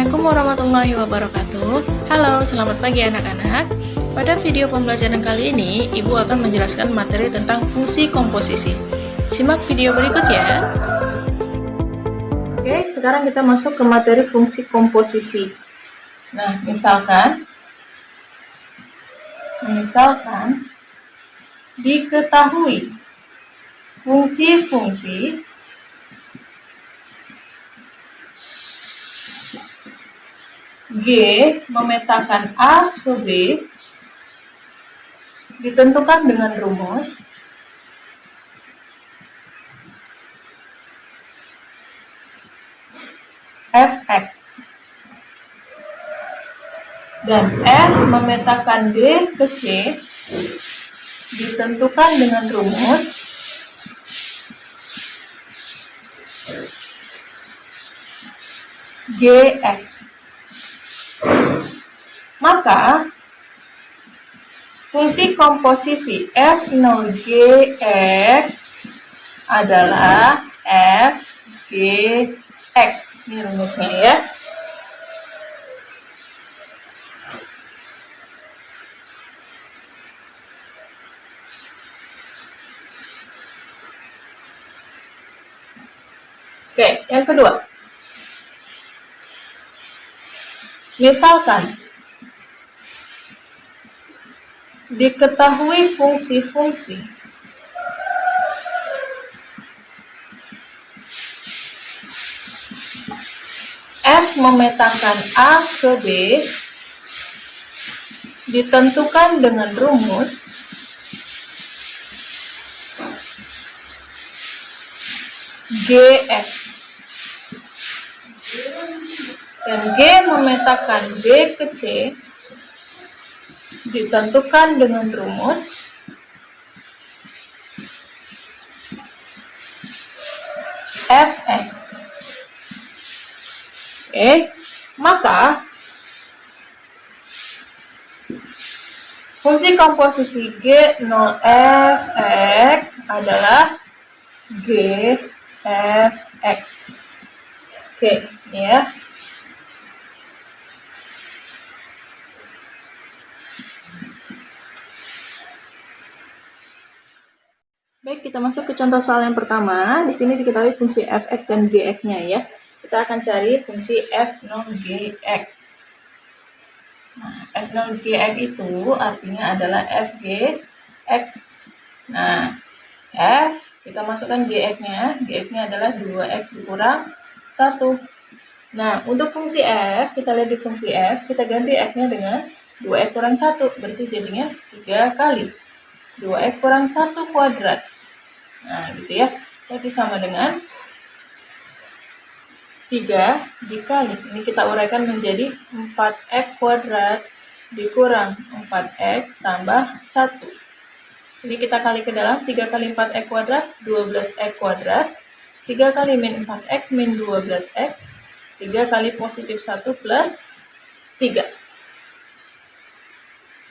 Assalamualaikum warahmatullahi wabarakatuh. Halo, selamat pagi anak-anak. Pada video pembelajaran kali ini, Ibu akan menjelaskan materi tentang fungsi komposisi. Simak video berikut ya. Oke, sekarang kita masuk ke materi fungsi komposisi. Nah, misalkan diketahui fungsi-fungsi G memetakan A ke B ditentukan dengan rumus Fx dan F memetakan D ke C ditentukan dengan rumus Gx. Maka fungsi komposisi F0Gx adalah Fgx. Ini rumusnya ya. Oke, yang kedua. Misalkan diketahui fungsi-fungsi F memetakan A ke B ditentukan dengan rumus Gx dan G memetakan B ke C ditentukan dengan rumus Fx. Maka fungsi komposisi G0Fx adalah Gfx. Oke, ini ya. Baik, kita masuk ke contoh soal yang pertama. Di sini diketahui fungsi Fx dan Gx-nya ya. Kita akan cari fungsi F0Gx. Nah, F0Gx itu artinya adalah Fgx. Nah, F, kita masukkan Gx-nya. Gx-nya adalah 2x dikurang 1. Nah, untuk fungsi F, kita lihat di fungsi F, kita ganti F-nya dengan 2x kurang 1. Berarti jadinya 3 kali 2x kurang 1 kuadrat. Nah, gitu ya. Jadi sama dengan 3 dikali. Ini kita uraikan menjadi 4x kuadrat dikurang 4x tambah 1. Ini kita kali ke dalam, 3 kali 4x kuadrat, 12x kuadrat. 3 kali min 4x min 12x. 3 kali positif 1 plus 3.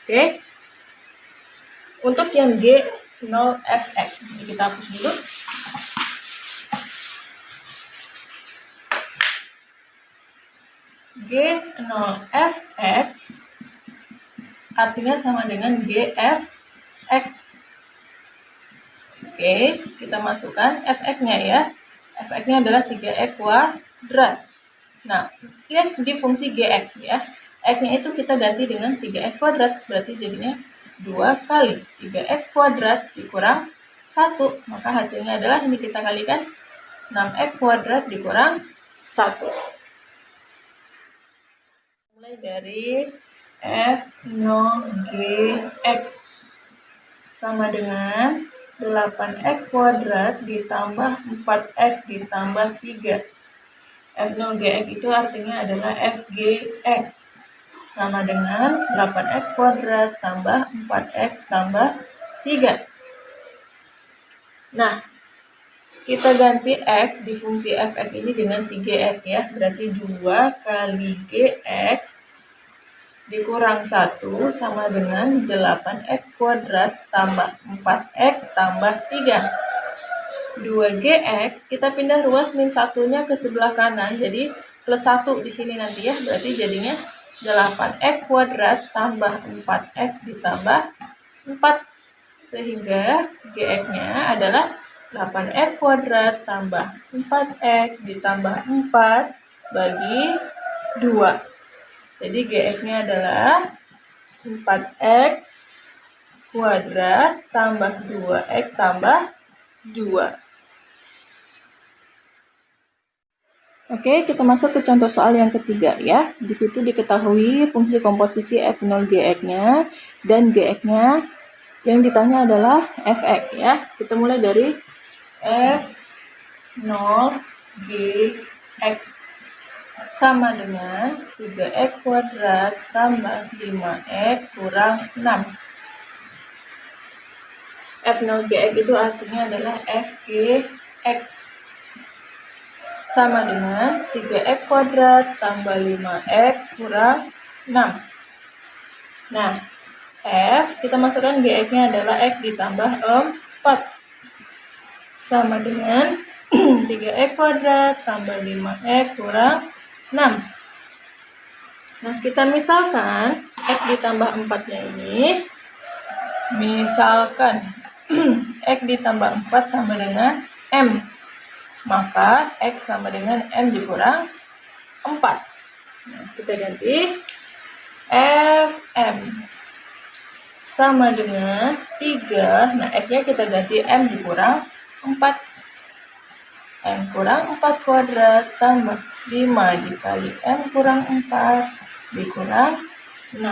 Oke. Untuk yang G0Fx, ini kita hapus dulu. G0Fx artinya sama dengan Gfx. Oke, kita masukkan Fx-nya ya. Fx-nya adalah 3x kuadrat. Nah, lihat di fungsi Gx ya. X-nya itu kita ganti dengan 3x kuadrat, berarti jadinya 2 kali 3x kuadrat dikurang 1. Maka hasilnya adalah ini kita kalikan 6x kuadrat dikurang 1. Mulai dari F0Gx sama dengan 8x kuadrat ditambah 4x ditambah 3. F0Gx itu artinya adalah Fgx sama dengan 8x kuadrat tambah 4x tambah 3. Nah, kita ganti x di fungsi fx ini dengan si gx ya. Berarti 2 kali gx dikurang 1 sama dengan 8x kuadrat tambah 4x tambah 3. 2gx, kita pindah ruas min 1-nya ke sebelah kanan, jadi plus 1 di sini nanti ya, berarti jadinya 8x kuadrat tambah 4x ditambah 4, sehingga GX-nya adalah 8x kuadrat tambah 4x ditambah 4 bagi 2. Jadi GX-nya adalah 4x kuadrat tambah 2x tambah 2. Oke, kita masuk ke contoh soal yang ketiga ya. Di situ diketahui fungsi komposisi f0 gx-nya dan gx-nya yang ditanya adalah fx ya. Kita mulai dari f0 gx sama dengan 3x kuadrat tambah 5x kurang 6. f0 gx itu artinya adalah fgx sama dengan 3x kuadrat tambah 5x kurang 6. Nah, F kita masukkan GX-nya adalah X ditambah 4 sama dengan 3x kuadrat tambah 5x kurang 6. Nah, kita misalkan X ditambah 4-nya ini, misalkan X ditambah 4 sama dengan M. Maka X sama dengan M dikurang 4. Nah, kita ganti Fm sama dengan 3. Nah, X-nya kita ganti M dikurang 4. M kurang 4 kuadrat tambah 5 dikali M kurang 4 dikurang 6.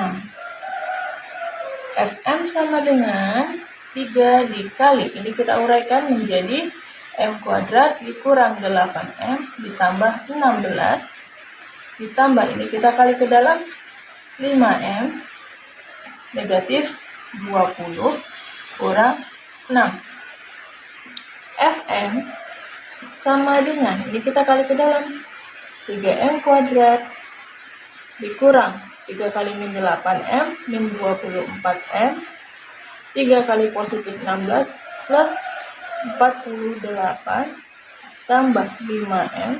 Fm sama dengan 3 dikali, ini kita uraikan menjadi M kuadrat dikurang 8M ditambah 16 ditambah ini kita kali ke dalam 5M negatif 20 kurang 6. Fm sama dengan ini kita kali ke dalam 3M kuadrat dikurang 3 kali min 8M min 24M 3 kali positif 16 plus 48 tambah 5M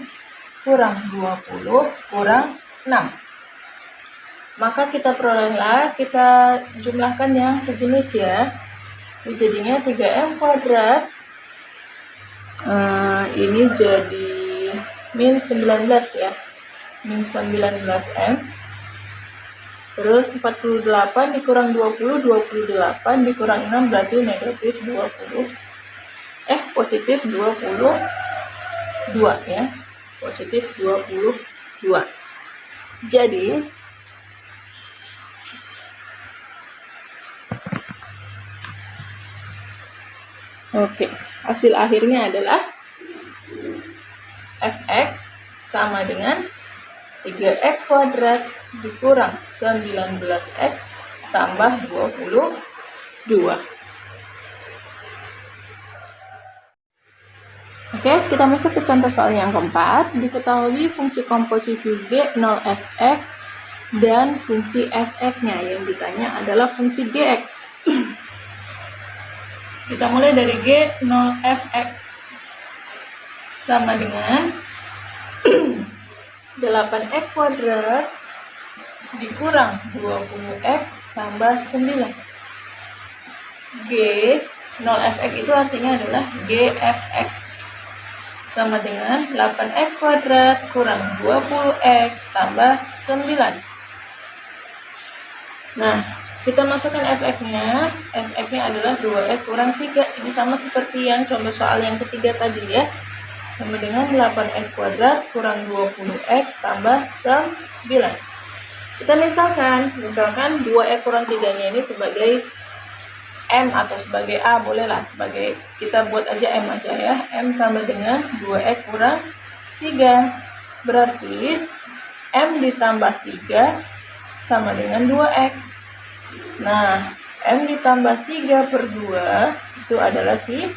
kurang 20 kurang 6. Maka kita perolehlah, kita jumlahkan yang sejenis ya. Ini jadinya 3M kuadrat. Ini jadi min 19 ya. Min 19M. Terus 48 dikurang 20, 28 dikurang 6 berarti negatif 20. Positif 22 ya. Positif 22. Jadi hasil akhirnya adalah fx sama dengan 3x kuadrat dikurang 19x tambah 22. Oke, kita masuk ke contoh soal yang keempat. Diketahui fungsi komposisi G0fx dan fungsi fx-nya. Yang ditanya adalah fungsi gx. Kita mulai dari G0fx sama dengan 8x kuadrat dikurang 20x tambah 9. G0fx itu artinya adalah gfx sama dengan 8x kuadrat kurang 20x tambah 9. Nah, kita masukkan fx-nya. Fx-nya adalah 2x kurang 3. Ini sama seperti yang contoh soal yang ketiga tadi ya. Sama dengan 8x kuadrat kurang 20x tambah 9. Kita misalkan 2x kurang 3-nya ini sebagai M atau sebagai A, bolehlah, sebagai kita buat aja M aja ya. M sama dengan 2x kurang 3. Berarti M ditambah 3 sama dengan 2x. Nah, M ditambah 3 per 2 itu adalah si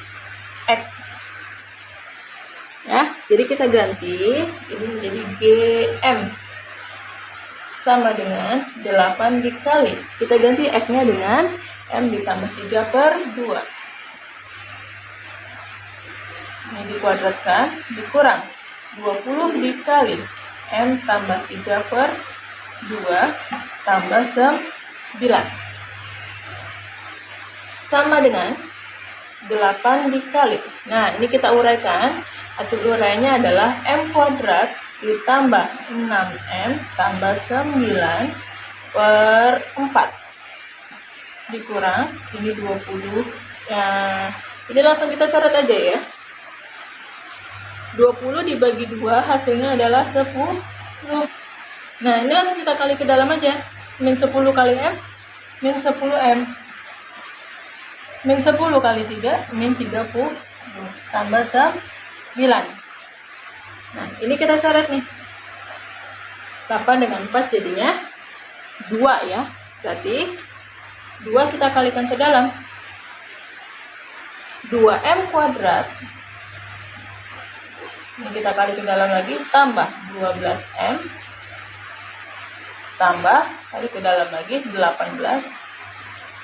X. Ya, jadi kita ganti ini menjadi GM sama dengan 8 dikali. Kita ganti X-nya dengan M ditambah 3 per 2. Ini dikuadratkan, dikurang 20 dikali M tambah 3/2 tambah 9 sama dengan 8 dikali. Nah, ini kita uraikan. Hasil uraiannya adalah M kuadrat ditambah 6M tambah 9/4 dikurang ini 20. Ya, ini langsung kita coret aja ya. 20 dibagi 2 hasilnya adalah 10. Nah, ini langsung kita kali ke dalam aja. Min 10 kali M, min 10M. Min 10 kali 3, min 30. Tambah 9. Nah, ini kita coret nih. 8 dengan 4 jadinya 2 ya. Berarti 2 kita kalikan ke dalam. 2M kuadrat. Ini kita kali ke dalam lagi, tambah 12M. Tambah, kali ke dalam lagi, 18.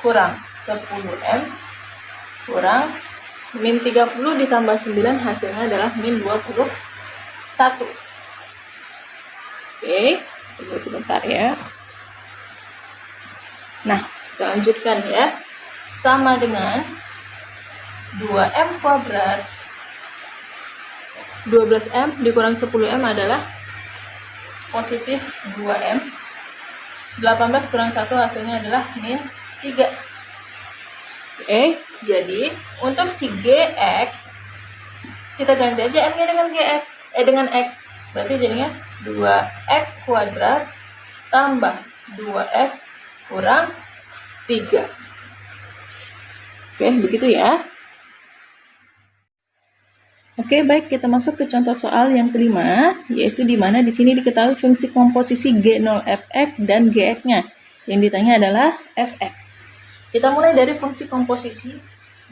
Kurang 10M. Kurang, min 30 ditambah 9 hasilnya adalah min 21. Oke, tunggu sebentar ya. Nah, kita lanjutkan ya. Sama dengan 2M kuadrat. 12M dikurang 10M adalah positif 2M. 18 kurang 1 hasilnya adalah min 3. Oke, jadi untuk si GX kita ganti aja M-nya dengan GX, dengan X. Berarti jadinya 2X kuadrat tambah 2X kurang 3. Oke, begitu ya. Oke, baik, kita masuk ke contoh soal yang kelima, yaitu di mana di sini diketahui fungsi komposisi G0fx dan Gx-nya. Yang ditanya adalah fx. Kita mulai dari fungsi komposisi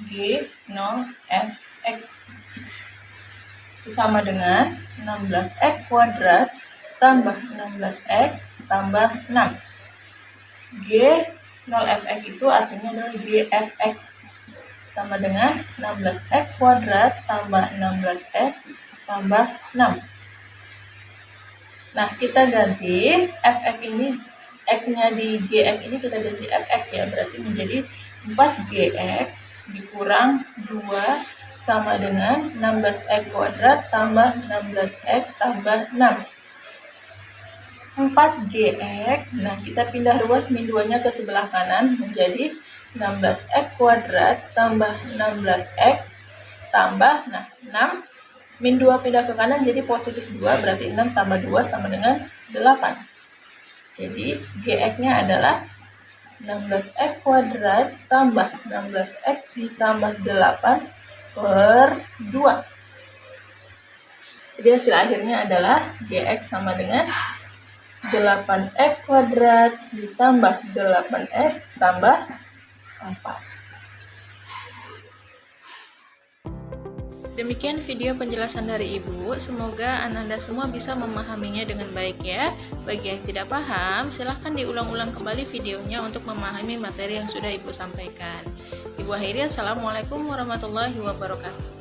G0fx. Itu sama dengan 16x kuadrat tambah 16x tambah 6. G0fx itu artinya adalah Gfx. Sama dengan 16x kuadrat tambah 16x tambah 6. Nah, kita ganti fx ini, x-nya di gx ini kita ganti fx ya, berarti menjadi 4gx dikurang 2 sama dengan 16x kuadrat tambah 16x tambah 6. 4gx, nah kita pindah ruas min 2-nya ke sebelah kanan menjadi 16x kuadrat tambah 16x tambah 6. Min 2 pindah ke kanan jadi positif 2, berarti 6 tambah 2 sama dengan 8. Jadi GX-nya adalah 16x kuadrat tambah 16x ditambah 8/2. Jadi hasil akhirnya adalah GX sama dengan 8x kuadrat ditambah 8x tambah 4. Demikian video penjelasan dari Ibu. Semoga Anda semua bisa memahaminya dengan baik ya. Bagi yang tidak paham, silahkan diulang-ulang kembali videonya untuk memahami materi yang sudah Ibu sampaikan. Ibu akhiri, Assalamualaikum warahmatullahi wabarakatuh.